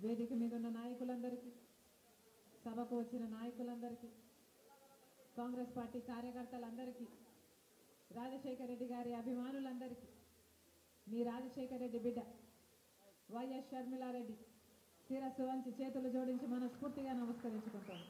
వేదిక మీద ఉన్న నాయకులందరికీ, సభకు వచ్చిన నాయకులందరికీ, కాంగ్రెస్ పార్టీ కార్యకర్తలందరికీ, రాజశేఖర రెడ్డి గారి అభిమానులందరికీ మీ రాజశేఖర రెడ్డి బిడ్డ వైఎస్ షర్మిలారెడ్డి శిరస్సు వంచి చేతులు జోడించి మనస్ఫూర్తిగా నమస్కరించుకుంటాను.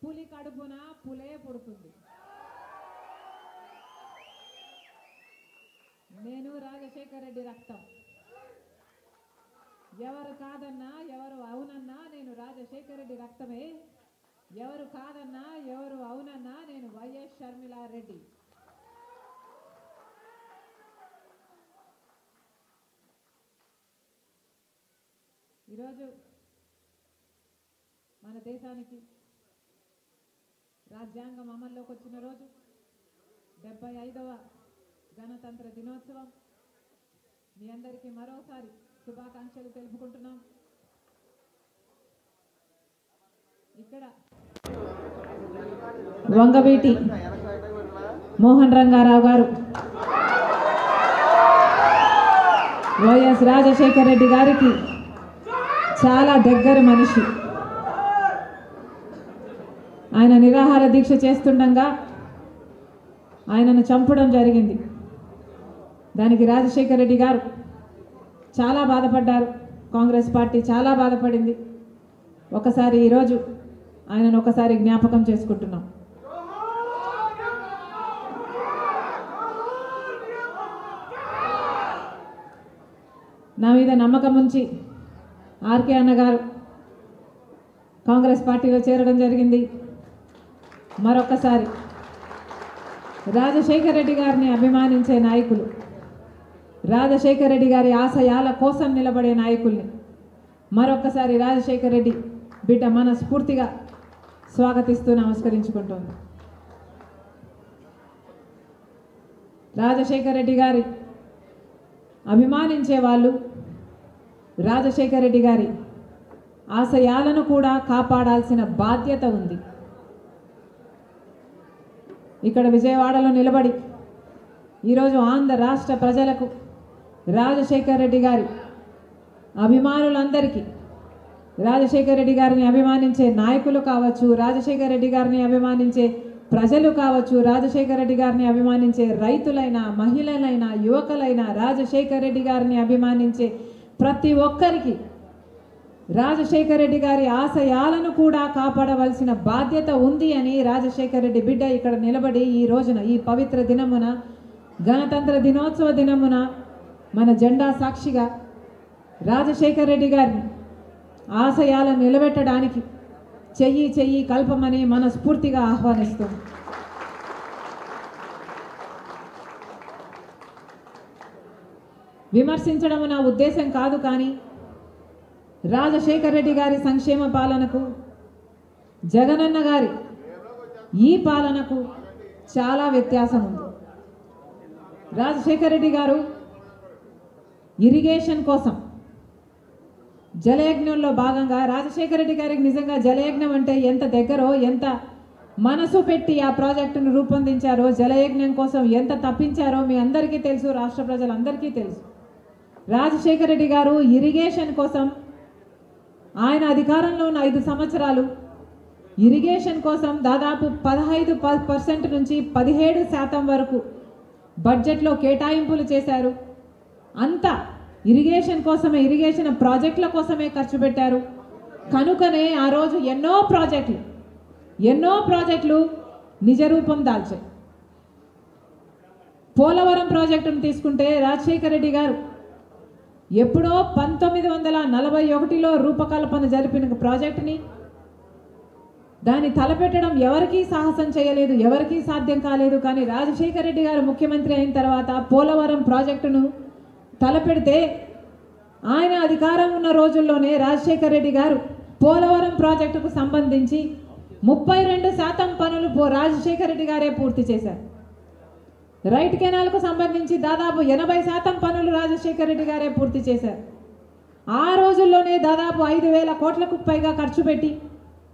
పులి కడుపున పులే పుడుతుంది. నేను రాజశేఖర రెడ్డి రక్తం. ఎవరు కాదన్నా ఎవరు అవునన్నా నేను రాజశేఖర రెడ్డి రక్తమే. ఎవరు కాదన్నా ఎవరు అవునన్నా నేను వైఎస్ షర్మిలారెడ్డి. ఈరోజు మన దేశానికి రాజ్యాంగం అమల్లోకి వచ్చిన రోజు, 75వ గణతంత్ర దినోత్సవం. మీ అందరికీ మరోసారి శుభాకాంక్షలు తెలుపుకుంటున్నాం. ఇక్కడ వంగవీటి మోహన్ రంగారావు గారు వైఎస్ రాజశేఖర రెడ్డి గారికి చాలా దగ్గర మనిషి. ఆయన నిరాహార దీక్ష చేస్తుండగా ఆయనను చంపడం జరిగింది. దానికి రాజశేఖర రెడ్డి గారు చాలా బాధపడ్డారు. కాంగ్రెస్ పార్టీ చాలా బాధపడింది. ఒకసారి ఈరోజు ఆయనను ఒకసారి జ్ఞాపకం చేసుకుంటున్నాం. నా మీద నమ్మకం ఉంచి ఆర్కే అన్నగారు కాంగ్రెస్ పార్టీలో చేరడం జరిగింది. మరొకసారి రాజశేఖర రెడ్డి గారిని అభిమానించే నాయకులు, రాజశేఖర రెడ్డి గారి ఆశయాల కోసం నిలబడే నాయకుల్ని మరొకసారి రాజశేఖర రెడ్డి బిడ్డ మనస్ఫూర్తిగా స్వాగతిస్తూ నమస్కరించుకుంటోంది. రాజశేఖర రెడ్డి గారి అభిమానించే వాళ్ళు రాజశేఖర రెడ్డి గారి ఆశయాలను కూడా కాపాడాల్సిన బాధ్యత ఉంది. ఇక్కడ విజయవాడలో నిలబడి ఈరోజు ఆంధ్ర రాష్ట్ర ప్రజలకు రాజశేఖర రెడ్డి గారి అభిమానులందరికీ, రాజశేఖర రెడ్డి గారిని అభిమానించే నాయకులు కావచ్చు, రాజశేఖర రెడ్డి గారిని అభిమానించే ప్రజలు కావచ్చు, రాజశేఖర రెడ్డి గారిని అభిమానించే రైతులైనా, మహిళలైనా, యువకులైనా, రాజశేఖర రెడ్డి గారిని అభిమానించే ప్రతి ఒక్కరికి రాజశేఖర రెడ్డి గారి ఆశయాలను కూడా కాపాడవలసిన బాధ్యత ఉంది అని రాజశేఖర రెడ్డి బిడ్డ ఇక్కడ నిలబడి ఈ రోజున, ఈ పవిత్ర దినమున, గణతంత్ర దినోత్సవ దినమున మన జెండా సాక్షిగా రాజశేఖర రెడ్డి గారిని ఆశయాలను నిలబెట్టడానికి చెయ్యి చెయ్యి కల్పమని మనస్ఫూర్తిగా ఆహ్వానిస్తుంది. విమర్శించడం నా ఉద్దేశం కాదు, కానీ రాజశేఖర రెడ్డి గారి సంక్షేమ పాలనకు, జగనన్న గారి ఈ పాలనకు చాలా వ్యత్యాసం ఉంది. రాజశేఖర రెడ్డి గారు ఇరిగేషన్ కోసం జలయజ్ఞంలో భాగంగా, రాజశేఖర రెడ్డి గారికి నిజంగా జలయజ్ఞం అంటే ఎంత దగ్గరో, ఎంత మనసు పెట్టి ఆ ప్రాజెక్టును రూపొందించారో, జలయజ్ఞం కోసం ఎంత తప్పించారో మీ అందరికీ తెలుసు, రాష్ట్ర ప్రజలందరికీ తెలుసు. రాజశేఖర రెడ్డి గారు ఇరిగేషన్ కోసం ఆయన అధికారంలో ఉన్న 5 సంవత్సరాలు ఇరిగేషన్ కోసం దాదాపు 15% నుంచి 17% వరకు బడ్జెట్లో కేటాయింపులు చేశారు. అంతా ఇరిగేషన్ కోసమే, ఇరిగేషన్ ప్రాజెక్టుల కోసమే ఖర్చు పెట్టారు. కనుకనే ఆ రోజు ఎన్నో ప్రాజెక్టులు నిజరూపం దాల్చాయి. పోలవరం ప్రాజెక్టును తీసుకుంటే రాజశేఖర రెడ్డి గారు ఎప్పుడో 1941లో రూపకల్పన జరిపిన ప్రాజెక్టుని, దాన్ని తలపెట్టడం ఎవరికీ సాహసం చేయలేదు, ఎవరికీ సాధ్యం కాలేదు. కానీ రాజశేఖర రెడ్డి గారు ముఖ్యమంత్రి అయిన తర్వాత పోలవరం ప్రాజెక్టును తలపెడితే ఆయన అధికారం ఉన్న రోజుల్లోనే రాజశేఖర రెడ్డి గారు పోలవరం ప్రాజెక్టుకు సంబంధించి 32% పనులు రాజశేఖర రెడ్డి గారే పూర్తి చేశారు. రైట్ కెనాల్కు సంబంధించి దాదాపు 80% పనులు రాజశేఖర రెడ్డి గారే పూర్తి చేశారు. ఆ రోజుల్లోనే దాదాపు 5,000 కోట్లకు పైగా ఖర్చు పెట్టి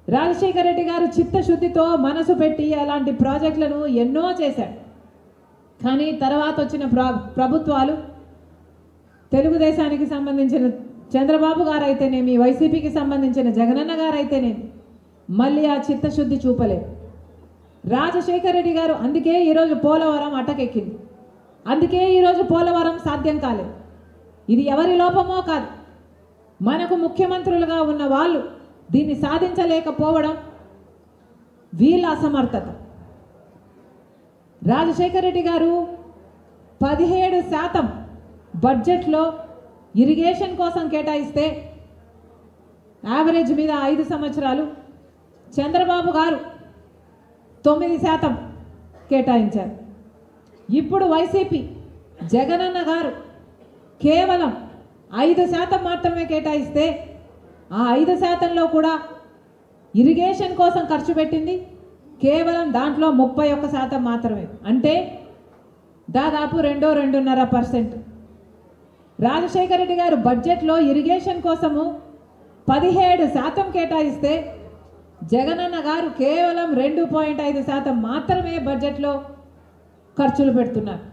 రాజశేఖర రెడ్డి గారు చిత్తశుద్ధితో మనసు పెట్టి అలాంటి ప్రాజెక్టులను ఎన్నో చేశారు. కానీ తర్వాత వచ్చిన ప్రభుత్వాలు తెలుగుదేశానికి సంబంధించిన చంద్రబాబు గారు అయితేనేమి, వైసీపీకి సంబంధించిన జగనన్న గారు అయితేనేమి మళ్ళీ ఆ చిత్తశుద్ధి చూపలేదు. రాజశేఖర రెడ్డి గారు అందుకే ఈరోజు పోలవరం అటకెక్కింది. అందుకే ఈరోజు పోలవరం సాధ్యం కాలేదు. ఇది ఎవరి లోపమో కాదు, మనకు ముఖ్యమంత్రులుగా ఉన్న వాళ్ళు దీన్ని సాధించలేకపోవడం వీళ్ళ అసమర్థత. రాజశేఖర రెడ్డి గారు 17% బడ్జెట్లో ఇరిగేషన్ కోసం కేటాయిస్తే యావరేజ్ మీద 5 సంవత్సరాలు, చంద్రబాబు గారు 9% కేటాయించారు. ఇప్పుడు వైసీపీ జగనన్న గారు కేవలం 5% మాత్రమే కేటాయిస్తే ఆ 5%లో కూడా ఇరిగేషన్ కోసం ఖర్చు పెట్టింది కేవలం దాంట్లో 31% మాత్రమే, అంటే దాదాపు 2.5%. రాజశేఖర రెడ్డి గారు బడ్జెట్లో ఇరిగేషన్ కోసము 17% కేటాయిస్తే జగనన్న గారు కేవలం 2.5% మాత్రమే బడ్జెట్లో ఖర్చులు పెడుతున్నారు.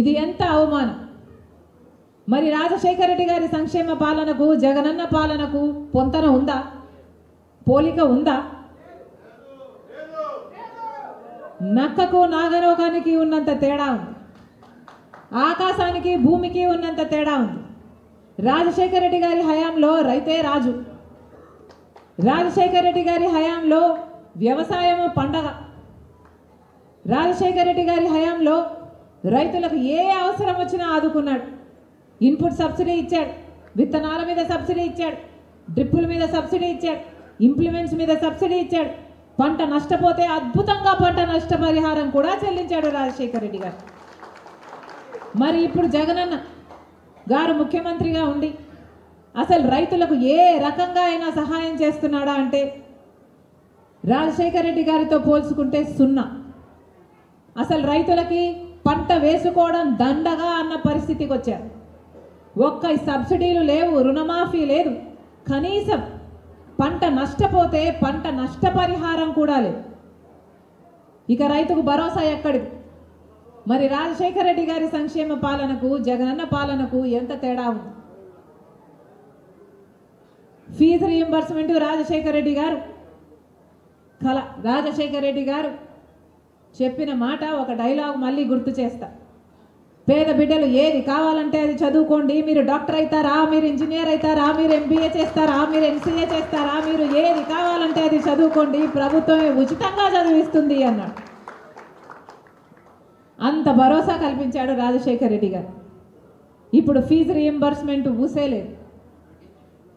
ఇది ఎంత అవమానం! మరి రాజశేఖర రెడ్డి గారి సంక్షేమ పాలనకు జగనన్న పాలనకు పొంతన ఉందా? పోలిక ఉందా? నక్కకు నాగలోకానికి ఉన్నంత తేడా ఉంది, ఆకాశానికి భూమికి ఉన్నంత తేడా ఉంది. రాజశేఖర రెడ్డి గారి హయాంలో రైతే రాజు, రాజశేఖర రెడ్డి గారి హయాంలో వ్యవసాయము పండగ, రాజశేఖర రెడ్డి గారి హయాంలో రైతులకు ఏ అవసరం వచ్చినా ఆదుకున్నాడు. ఇన్పుట్ సబ్సిడీ ఇచ్చాడు, విత్తనాల మీద సబ్సిడీ ఇచ్చాడు, డ్రిప్పుల మీద సబ్సిడీ ఇచ్చాడు, ఇంప్లిమెంట్స్ మీద సబ్సిడీ ఇచ్చాడు. పంట నష్టపోతే అద్భుతంగా పంట నష్టపరిహారం కూడా చెల్లించాడు రాజశేఖర రెడ్డి గారు. మరి ఇప్పుడు జగనన్న గారు ముఖ్యమంత్రిగా ఉండి అసలు రైతులకు ఏ రకంగా అయినా సహాయం చేస్తున్నాడా అంటే రాజశేఖర రెడ్డి గారితో పోల్చుకుంటే 0. అసలు రైతులకి పంట వేసుకోవడం దండగా అన్న పరిస్థితికి వచ్చారు. ఒక్క సబ్సిడీలు లేవు, రుణమాఫీ లేదు, కనీసం పంట నష్టపోతే పంట నష్టపరిహారం కూడా లేదు. ఇక రైతుకు భరోసా ఎక్కడిది? మరి రాజశేఖర రెడ్డి గారి సంక్షేమ పాలనకు జగనన్న పాలనకు ఎంత తేడా ఉంది? ఫీజు రీయింబర్స్మెంట్ రాజశేఖర రెడ్డి గారు కల. రాజశేఖర రెడ్డి గారు చెప్పిన మాట ఒక డైలాగ్ మళ్ళీ గుర్తు చేస్తా. పేద బిడ్డలు ఏది కావాలంటే అది చదువుకోండి, మీరు డాక్టర్ అవుతారా, మీరు ఇంజనీర్ అవుతారా, మీరు MBA చేస్తారా, మీరు MCA చేస్తారా, మీరు ఏది కావాలంటే అది చదువుకోండి, ప్రభుత్వమే ఉచితంగా చదివిస్తుంది అన్నాడు. అంత భరోసా కల్పించాడు రాజశేఖర రెడ్డి గారు. ఇప్పుడు ఫీజు రీయింబర్స్మెంట్ ఊసేలేదు.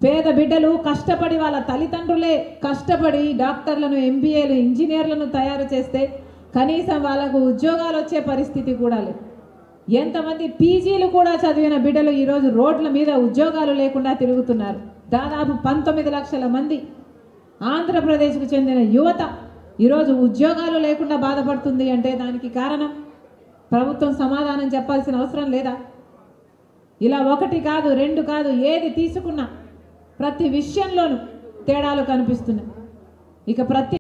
పేద బిడ్డలు కష్టపడి వాళ్ళ తల్లిదండ్రులే కష్టపడి డాక్టర్లను, MBAలు, ఇంజనీర్లను తయారు చేస్తే కనీసం వాళ్ళకు ఉద్యోగాలు వచ్చే పరిస్థితి కూడా లేదు. ఎంతమంది పీజీలు కూడా చదివిన బిడ్డలు ఈరోజు రోడ్ల మీద ఉద్యోగాలు లేకుండా తిరుగుతున్నారు. దాదాపు 19 లక్షల మంది ఆంధ్రప్రదేశ్కు చెందిన యువత ఈరోజు ఉద్యోగాలు లేకుండా బాధపడుతుంది అంటే దానికి కారణం ప్రభుత్వం సమాధానం చెప్పాల్సిన అవసరం లేదా? ఇలా 1 కాదు 2 కాదు, ఏది తీసుకున్నా ప్రతి విషయంలోనూ తేడాలు కనిపిస్తున్నాయి. ఇక ప్రతి